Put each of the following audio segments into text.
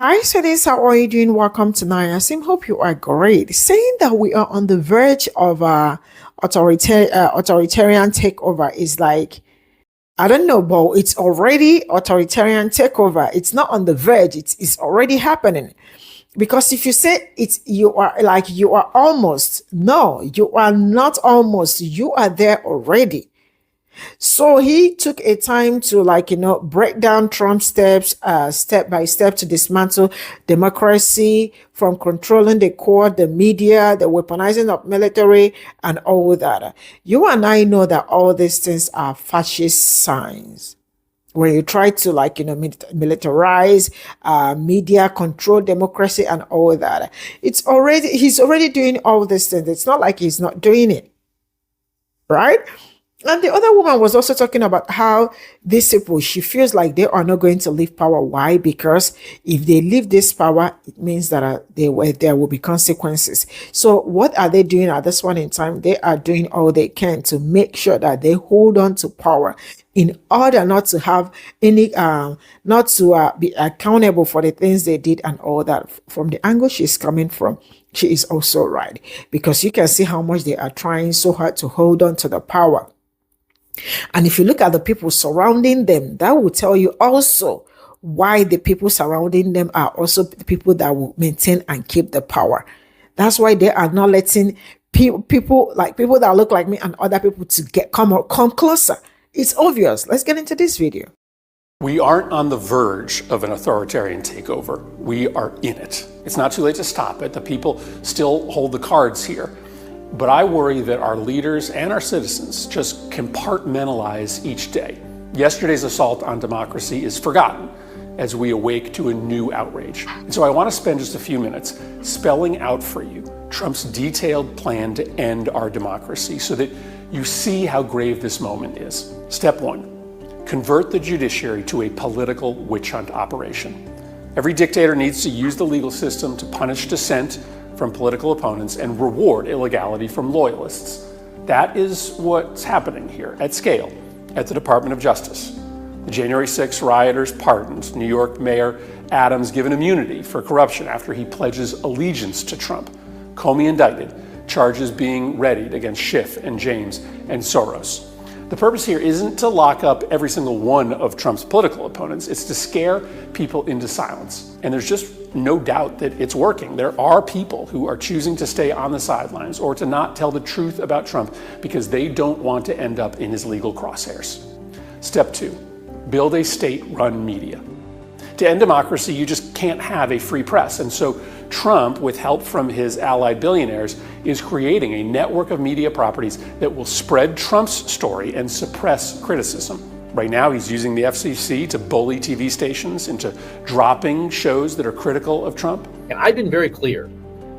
Hi, students. How are you doing? Welcome to Sim. Hope you are great. Saying that we are on the verge of authoritarian takeover is like, I don't know, but it's already authoritarian takeover. It's not on the verge. It's already happening. Because if you say it's you are almost, no, you are not almost. You are there already. So he took a time to break down Trump's steps step by step to dismantle democracy, from controlling the court, the media, the weaponizing of military, and all that. You and I know that all these things are fascist signs. When you try to militarize media, control democracy, and all that, he's already doing all these things. It's not like he's not doing it, right? And the other woman was also talking about how these people, she feels like they are not going to leave power. Why? Because if they leave this power, it means that there will be consequences. So what are they doing at this one in time? They are doing all they can to make sure that they hold on to power in order not to have any, not to be accountable for the things they did and all that. From the angle she's coming from, she is also right, because you can see how much they are trying so hard to hold on to the power. And if you look at the people surrounding them, that will tell you also why the people surrounding them are also the people that will maintain and keep the power. That's why they are not letting people that look like me and other people to come closer. It's obvious. Let's get into this video. We aren't on the verge of an authoritarian takeover. We are in it. It's not too late to stop it. The people still hold the cards here. But I worry that our leaders and our citizens just compartmentalize each day. Yesterday's assault on democracy is forgotten as we awake to a new outrage. And so I want to spend just a few minutes spelling out for you Trump's detailed plan to end our democracy so that you see how grave this moment is. Step one, convert the judiciary to a political witch hunt operation. Every dictator needs to use the legal system to punish dissent from political opponents and reward illegality from loyalists. That is what's happening here at scale at the Department of Justice. The January 6 rioters pardoned, New York Mayor Adams given immunity for corruption after he pledges allegiance to Trump, Comey indicted, charges being readied against Schiff and James and Soros. The purpose here isn't to lock up every single one of Trump's political opponents. It's to scare people into silence. And there's just no doubt that it's working. There are people who are choosing to stay on the sidelines or to not tell the truth about Trump because they don't want to end up in his legal crosshairs. Step two, build a state-run media. To end democracy, you just can't have a free press. And so Trump, with help from his allied billionaires, is creating a network of media properties that will spread Trump's story and suppress criticism. Right now, he's using the FCC to bully TV stations into dropping shows that are critical of Trump. And I've been very clear.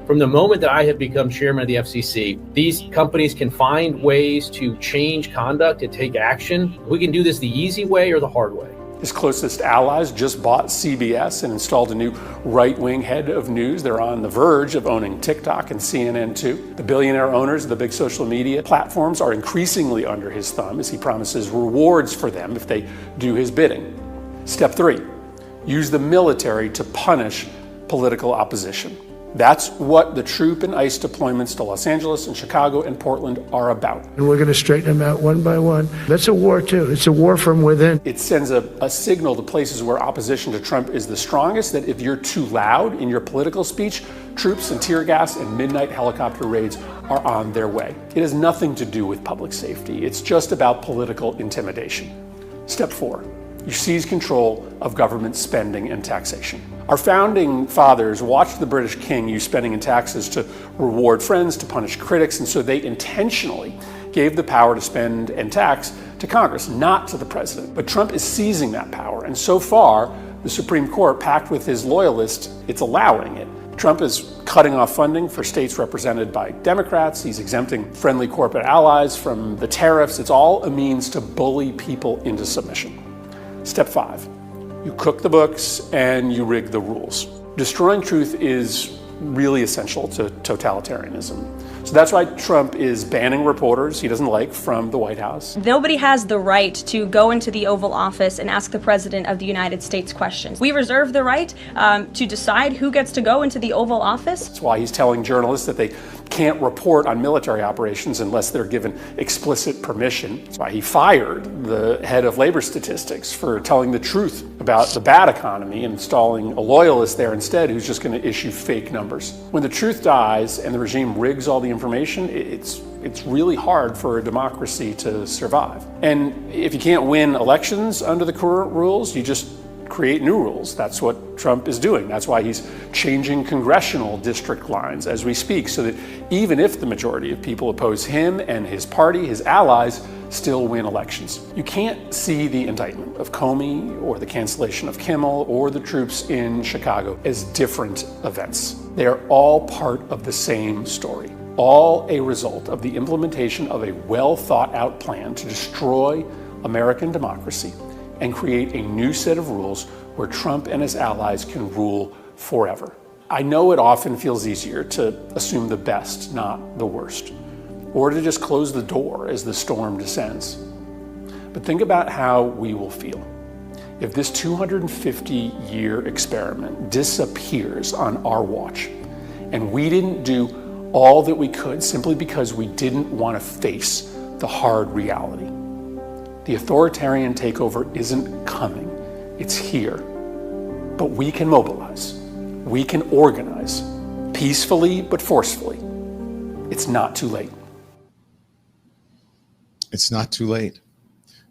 From the moment that I have become chairman of the FCC, these companies can find ways to change conduct and take action. We can do this the easy way or the hard way. His closest allies just bought CBS and installed a new right-wing head of news. They're on the verge of owning TikTok and CNN too. The billionaire owners of the big social media platforms are increasingly under his thumb as he promises rewards for them if they do his bidding. Step three, use the military to punish political opposition. That's what the troop and ICE deployments to Los Angeles and Chicago and Portland are about. And we're going to straighten them out one by one. That's a war, too. It's a war from within. It sends a signal to places where opposition to Trump is the strongest that if you're too loud in your political speech, troops and tear gas and midnight helicopter raids are on their way. It has nothing to do with public safety. It's just about political intimidation. Step four, you seize control of government spending and taxation. Our founding fathers watched the British king use spending and taxes to reward friends, to punish critics, and so they intentionally gave the power to spend and tax to Congress, not to the president. But Trump is seizing that power, and so far, the Supreme Court, packed with his loyalists, it's allowing it. Trump is cutting off funding for states represented by Democrats. He's exempting friendly corporate allies from the tariffs. It's all a means to bully people into submission. Step five, you cook the books and you rig the rules. Destroying truth is really essential to totalitarianism. So that's why Trump is banning reporters he doesn't like from the White House. Nobody has the right to go into the Oval Office and ask the President of the United States questions. We reserve the right to decide who gets to go into the Oval Office. That's why he's telling journalists that they can't report on military operations unless they're given explicit permission. That's why he fired the head of labor statistics for telling the truth about the bad economy and installing a loyalist there instead who's just going to issue fake numbers. When the truth dies and the regime rigs all the information, it's really hard for a democracy to survive. And if you can't win elections under the current rules, you just create new rules. That's what Trump is doing. That's why he's changing congressional district lines as we speak, so that even if the majority of people oppose him and his party, his allies still win elections. You can't see the indictment of Comey or the cancellation of Kimmel or the troops in Chicago as different events. They are all part of the same story, all a result of the implementation of a well thought out plan to destroy American democracy and create a new set of rules where Trump and his allies can rule forever. I know it often feels easier to assume the best, not the worst, or to just close the door as the storm descends. But think about how we will feel if this 250-year experiment disappears on our watch and we didn't do all that we could simply because we didn't want to face the hard reality. The authoritarian takeover isn't coming, it's here. But we can mobilize, we can organize, peacefully but forcefully. It's not too late. It's not too late.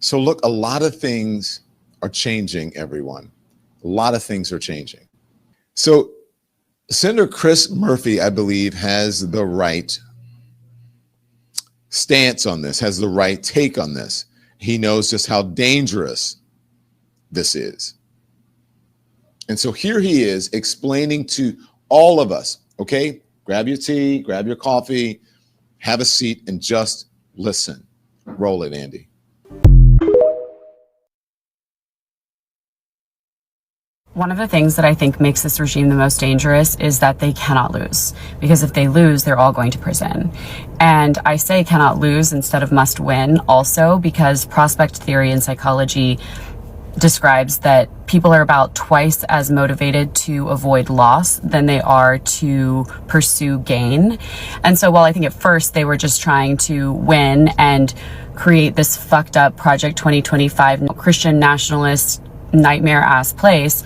So look, a lot of things are changing, everyone. A lot of things are changing. So Senator Chris Murphy, I believe, has the right stance on this, has the right take on this. He knows just how dangerous this is. And so here he is explaining to all of us, okay, grab your tea, grab your coffee, have a seat, and just listen. Roll it, Andy. One of the things that I think makes this regime the most dangerous is that they cannot lose, because if they lose, they're all going to prison. And I say cannot lose instead of must win also because prospect theory in psychology describes that people are about twice as motivated to avoid loss than they are to pursue gain. And so while I think at first they were just trying to win and create this fucked up Project 2025 Christian nationalist nightmare ass place,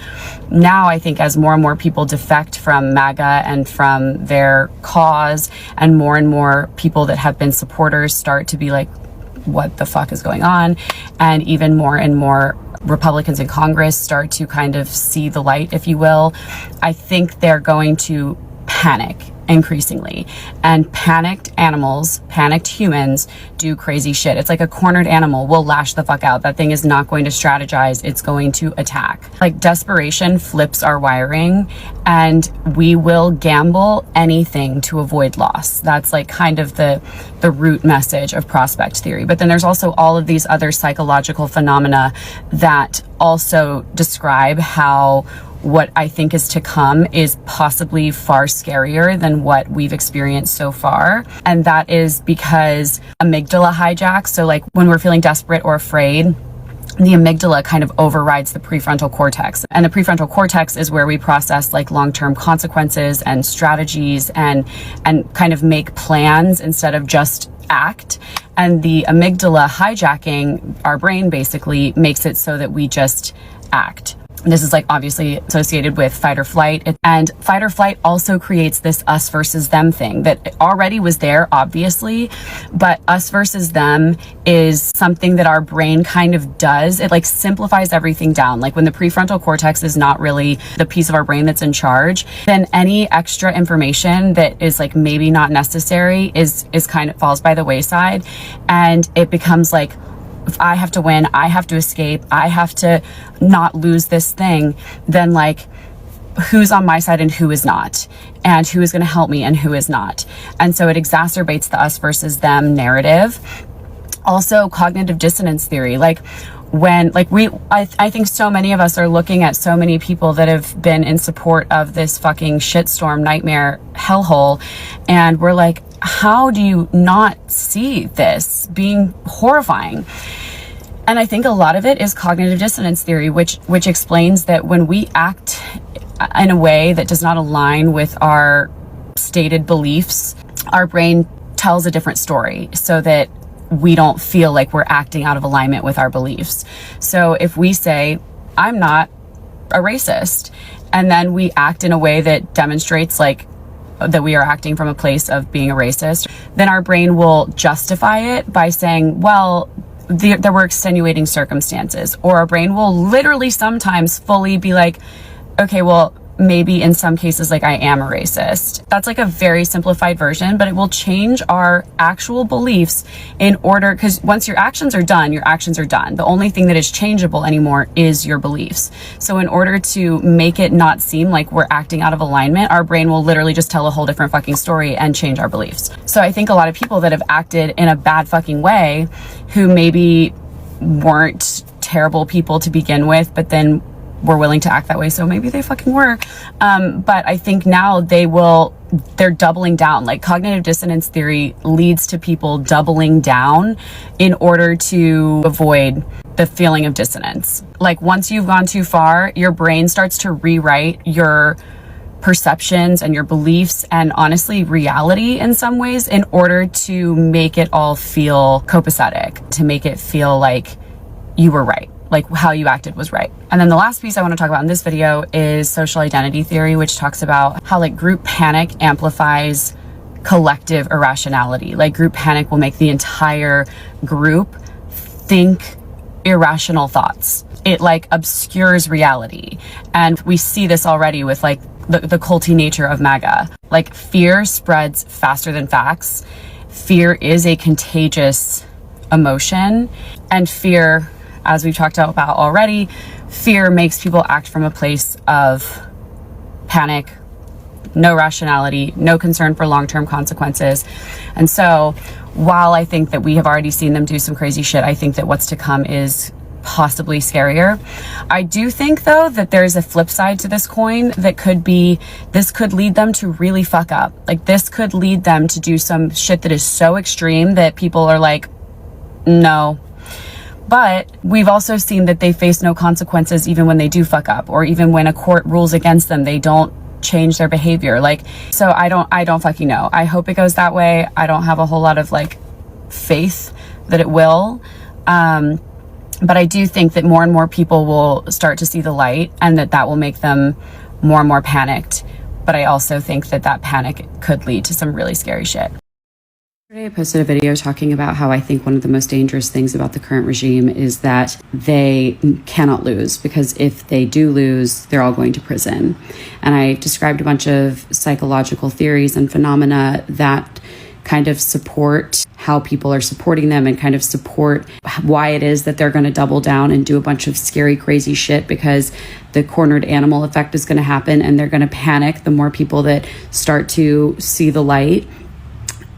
now I think as more and more people defect from MAGA and from their cause, and more people that have been supporters start to be like, what the fuck is going on? And even more and more Republicans in Congress start to kind of see the light, if you will, I think they're going to panic increasingly. And panicked animals, panicked humans do crazy shit. It's like a cornered animal will lash the fuck out. That thing is not going to strategize. It's going to attack. Like desperation flips our wiring and we will gamble anything to avoid loss. That's like kind of the root message of prospect theory. But then there's also all of these other psychological phenomena that also describe how what I think is to come is possibly far scarier than what we've experienced so far. And that is because amygdala hijacks. So like when we're feeling desperate or afraid, the amygdala kind of overrides the prefrontal cortex. And the prefrontal cortex is where we process like long-term consequences and strategies and kind of make plans instead of just act. And the amygdala hijacking our brain basically makes it so that we just act. This is like obviously associated with fight or flight, and fight or flight also creates this us versus them thing that already was there, obviously, but us versus them is something that our brain kind of does. It like simplifies everything down. Like when the prefrontal cortex is not really the piece of our brain that's in charge, then any extra information that is like maybe not necessary is kind of falls by the wayside, and it becomes like, if I have to win, I have to escape, I have to not lose this thing, then like who's on my side and who is not, and who is going to help me and who is not. And so it exacerbates the us versus them narrative. Also cognitive dissonance theory, like when like I think so many of us are looking at so many people that have been in support of this fucking shitstorm nightmare hellhole, and we're like, how do you not see this being horrifying? And I think a lot of it is cognitive dissonance theory, which explains that when we act in a way that does not align with our stated beliefs, our brain tells a different story so that we don't feel like we're acting out of alignment with our beliefs. So if we say, I'm not a racist, and then we act in a way that demonstrates like that we are acting from a place of being a racist, then our brain will justify it by saying, well, there were extenuating circumstances. Or our brain will literally sometimes fully be like, okay, well, maybe in some cases, like I am a racist. That's like a very simplified version, but it will change our actual beliefs in order, because once your actions are done, your actions are done. The only thing that is changeable anymore is your beliefs. So in order to make it not seem like we're acting out of alignment, our brain will literally just tell a whole different fucking story and change our beliefs. So I think a lot of people that have acted in a bad fucking way, who maybe weren't terrible people to begin with, but then were willing to act that way, so maybe they fucking were. But I think now they're doubling down. Like cognitive dissonance theory leads to people doubling down in order to avoid the feeling of dissonance. Like once you've gone too far, your brain starts to rewrite your perceptions and your beliefs and honestly reality in some ways in order to make it all feel copacetic, to make it feel like you were right, like how you acted was right. And then the last piece I want to talk about in this video is social identity theory, which talks about how like group panic amplifies collective irrationality. Like group panic will make the entire group think irrational thoughts. It like obscures reality. And we see this already with like the culty nature of MAGA. Like fear spreads faster than facts. Fear is a contagious emotion, and fear, as we've talked about already, fear makes people act from a place of panic, no rationality, no concern for long-term consequences. And so while I think that we have already seen them do some crazy shit, I think that what's to come is possibly scarier. I do think though that there's a flip side to this coin that could be, this could lead them to really fuck up. Like this could lead them to do some shit that is so extreme that people are like, no. But we've also seen that they face no consequences even when they do fuck up, or even when a court rules against them, they don't change their behavior. Like, so I don't fucking know. I hope it goes that way. I don't have a whole lot of like faith that it will. But I do think that more and more people will start to see the light, and that will make them more and more panicked. But I also think that panic could lead to some really scary shit. Today I posted a video talking about how I think one of the most dangerous things about the current regime is that they cannot lose, because if they do lose, they're all going to prison. And I described a bunch of psychological theories and phenomena that kind of support how people are supporting them and kind of support why it is that they're going to double down and do a bunch of scary, crazy shit, because the cornered animal effect is going to happen and they're going to panic the more people that start to see the light.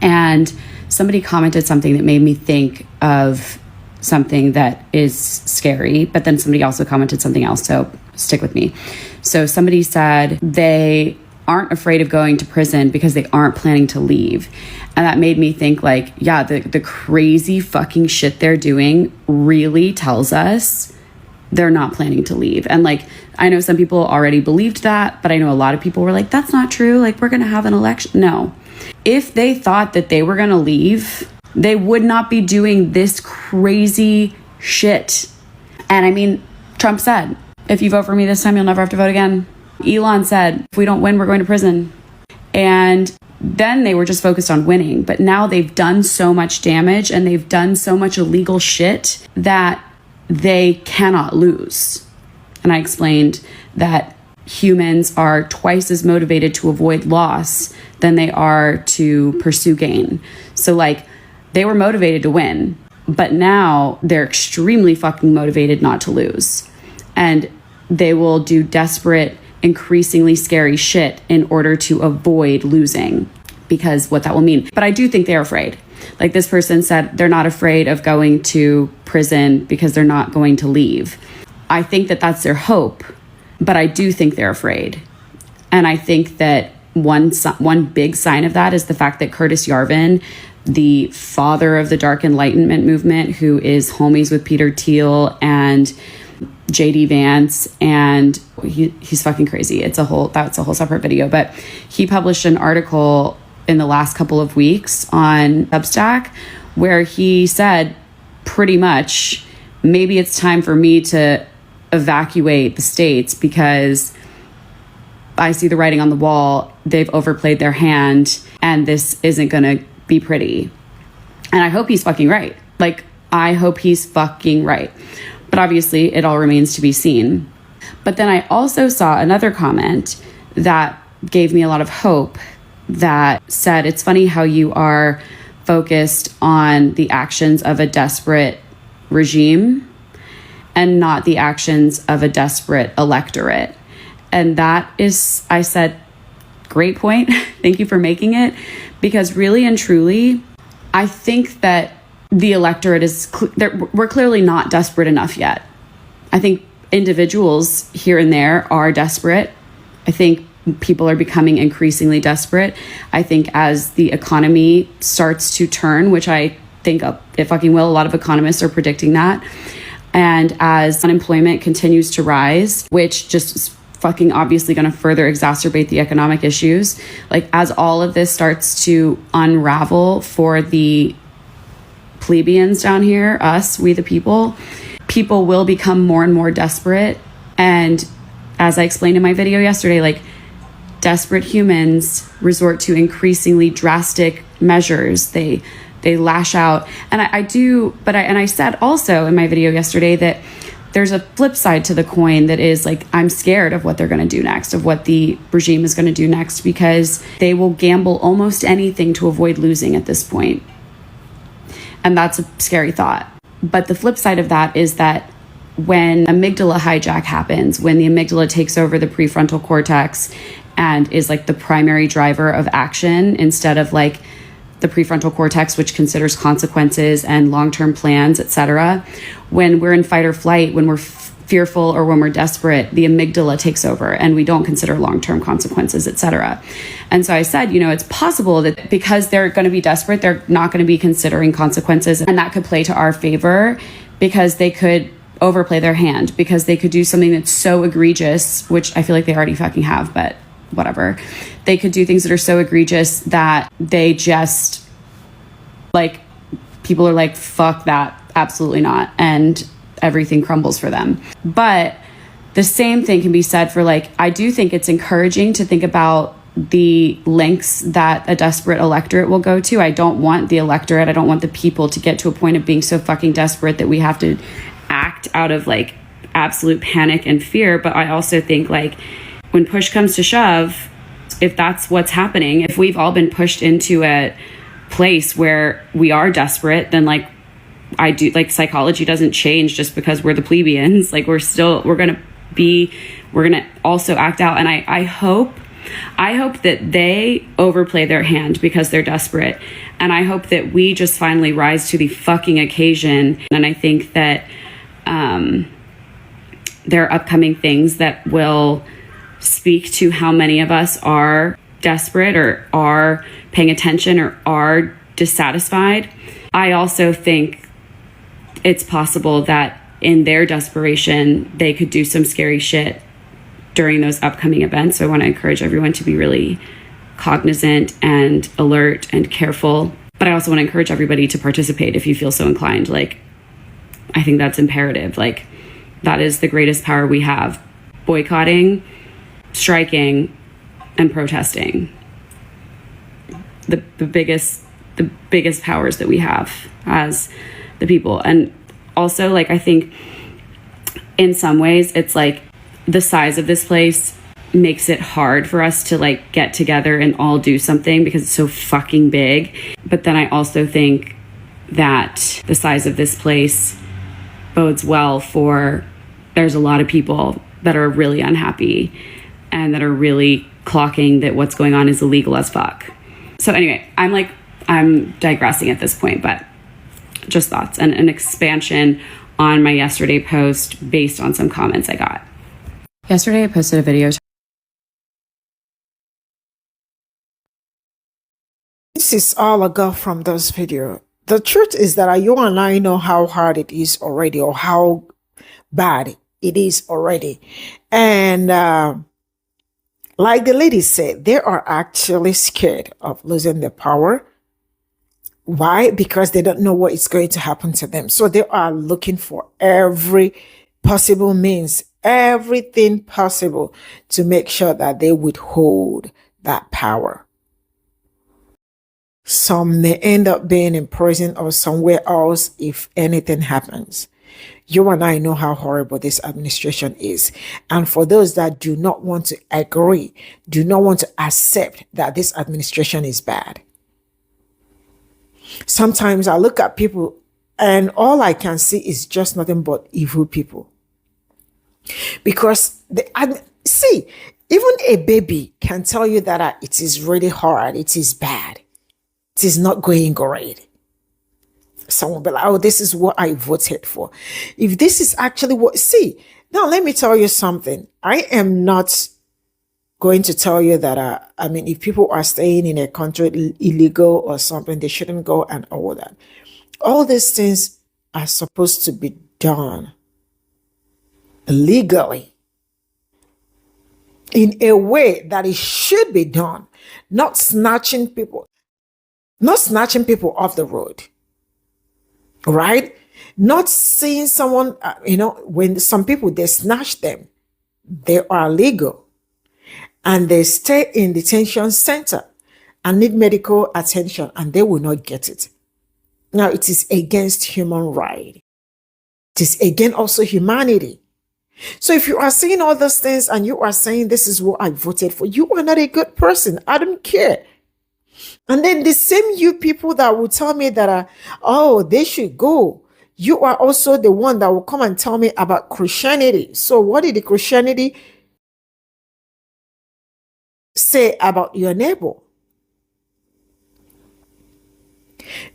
And somebody commented something that made me think of something that is scary, but then somebody also commented something else, so stick with me. So somebody said they aren't afraid of going to prison because they aren't planning to leave. And that made me think like, yeah, the crazy fucking shit they're doing really tells us they're not planning to leave. And like, I know some people already believed that, but I know a lot of people were like, that's not true. Like, we're going to have an election. No. If they thought that they were going to leave, they would not be doing this crazy shit. And I mean, Trump said, if you vote for me this time, you'll never have to vote again. Elon said, if we don't win, we're going to prison. And then they were just focused on winning. But now they've done so much damage and they've done so much illegal shit that they cannot lose. And I explained that humans are twice as motivated to avoid loss than they are to pursue gain. So like, they were motivated to win, but now they're extremely fucking motivated not to lose. And they will do desperate, increasingly scary shit in order to avoid losing, because what that will mean. But I do think they're afraid. Like this person said, they're not afraid of going to prison because they're not going to leave. I think that that's their hope, but I do think they're afraid. And I think that one big sign of that is the fact that Curtis Yarvin, the father of the Dark Enlightenment movement, who is homies with Peter Thiel and JD Vance, and he's fucking crazy. That's a whole separate video, but he published an article in the last couple of weeks on Substack where he said pretty much, maybe it's time for me to evacuate the states because I see the writing on the wall. They've overplayed their hand and this isn't going to be pretty. And I hope he's fucking right. Like, I hope he's fucking right. But obviously it all remains to be seen. But then I also saw another comment that gave me a lot of hope that said, it's funny how you are focused on the actions of a desperate regime and not the actions of a desperate electorate. And that is, I said, great point. Thank you for making it. Because really and truly, I think that the electorate is, we're clearly not desperate enough yet. I think individuals here and there are desperate. I think people are becoming increasingly desperate. I think as the economy starts to turn, which I think it fucking will, a lot of economists are predicting that. And as unemployment continues to rise, which just is fucking obviously going to further exacerbate the economic issues, like as all of this starts to unravel for the plebeians down here, us, we the people will become more and more desperate. And as I explained in my video yesterday, like desperate humans resort to increasingly drastic measures. They lash out. And I said also in my video yesterday that there's a flip side to the coin that is like, I'm scared of what they're going to do next, of what the regime is going to do next, because they will gamble almost anything to avoid losing at this point. And that's a scary thought. But the flip side of that is that when amygdala hijack happens, when the amygdala takes over the prefrontal cortex and is like the primary driver of action instead of like the prefrontal cortex, which considers consequences and long-term plans, etc. When we're in fight or flight, when we're fearful or when we're desperate, the amygdala takes over and we don't consider long-term consequences, etc. And so I said, it's possible that because they're going to be desperate, they're not going to be considering consequences. And that could play to our favor because they could overplay their hand, because they could do something that's so egregious, which I feel like they already fucking have, but whatever. They could do things that are so egregious that they just, like, people are like, fuck that, absolutely not. And everything crumbles for them. But the same thing can be said for, like, I do think it's encouraging to think about the lengths that a desperate electorate will go to. I don't want the electorate, I don't want the people to get to a point of being so fucking desperate that we have to act out of like absolute panic and fear. But I also think, like, when push comes to shove, if that's what's happening, if we've all been pushed into a place where we are desperate, then like psychology doesn't change just because we're the plebeians. Like we're gonna also act out. And I hope that they overplay their hand because they're desperate. And I hope that we just finally rise to the fucking occasion. And I think that there are upcoming things that will speak to how many of us are desperate or are paying attention or are dissatisfied. I also think it's possible that in their desperation, they could do some scary shit during those upcoming events. So I want to encourage everyone to be really cognizant and alert and careful. But I also want to encourage everybody to participate if you feel so inclined. Like, I think that's imperative. Like, that is the greatest power we have. Boycotting, striking, and protesting. The biggest powers that we have as the people. And also, like, I think in some ways it's like the size of this place makes it hard for us to like get together and all do something because it's so fucking big. But then I also think that the size of this place bodes well for, there's a lot of people that are really unhappy and that are really clocking that what's going on is illegal as fuck. So anyway, I'm like I'm digressing at this point, but just thoughts and an expansion on my yesterday post based on some comments I got. Yesterday, I posted a video. This is all I got from this video. The truth is that you and I know how hard it is already, or how bad it is already. And like the lady said, they are actually scared of losing their power. Why? Because they don't know what is going to happen to them. So they are looking for every possible means, everything possible to make sure that they withhold that power. Some may end up being in prison or somewhere else if anything happens. You and I know how horrible this administration is. And for those that do not want to agree, do not want to accept that this administration is bad. Sometimes I look at people and all I can see is just nothing but evil people. Because see, even a baby can tell you that it is really hard, it is bad. It is not going great. Someone will be like, oh, this is what I voted for. If this is actually what, see, now let me tell you something. I am not going to tell you that, if people are staying in a country illegal or something, they shouldn't go and all that. All these things are supposed to be done legally in a way that it should be done, not snatching people off the road, right? Not seeing someone, when some people, they snatch them, they are legal and they stay in detention center and need medical attention and they will not get it. Now, it is against human right. It is against also humanity. So if you are saying all those things and you are saying this is what I voted for, you are not a good person. I don't care. And then the same you people that will tell me that, they should go. You are also the one that will come and tell me about Christianity. So what did the Christianity say about your neighbor?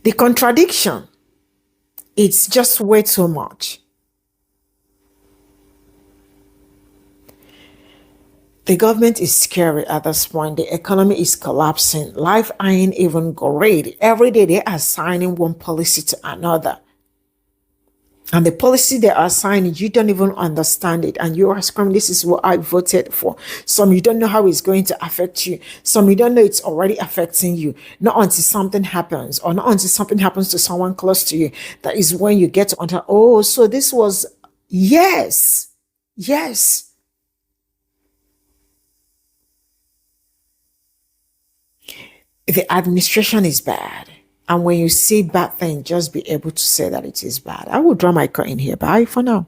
The contradiction, it's just way too much. The government is scary at this point. The economy is collapsing. Life ain't even great. Every day they are signing one policy to another. And the policy they are signing, you don't even understand it. And you are screaming, this is what I voted for. Some you don't know how it's going to affect you. Some you don't know it's already affecting you. Not until something happens, or not until something happens to someone close to you. That is when you get to understand, so this was, yes. The administration is bad. And when you see bad things, just be able to say that it is bad. I will draw my curtain here. Bye for now.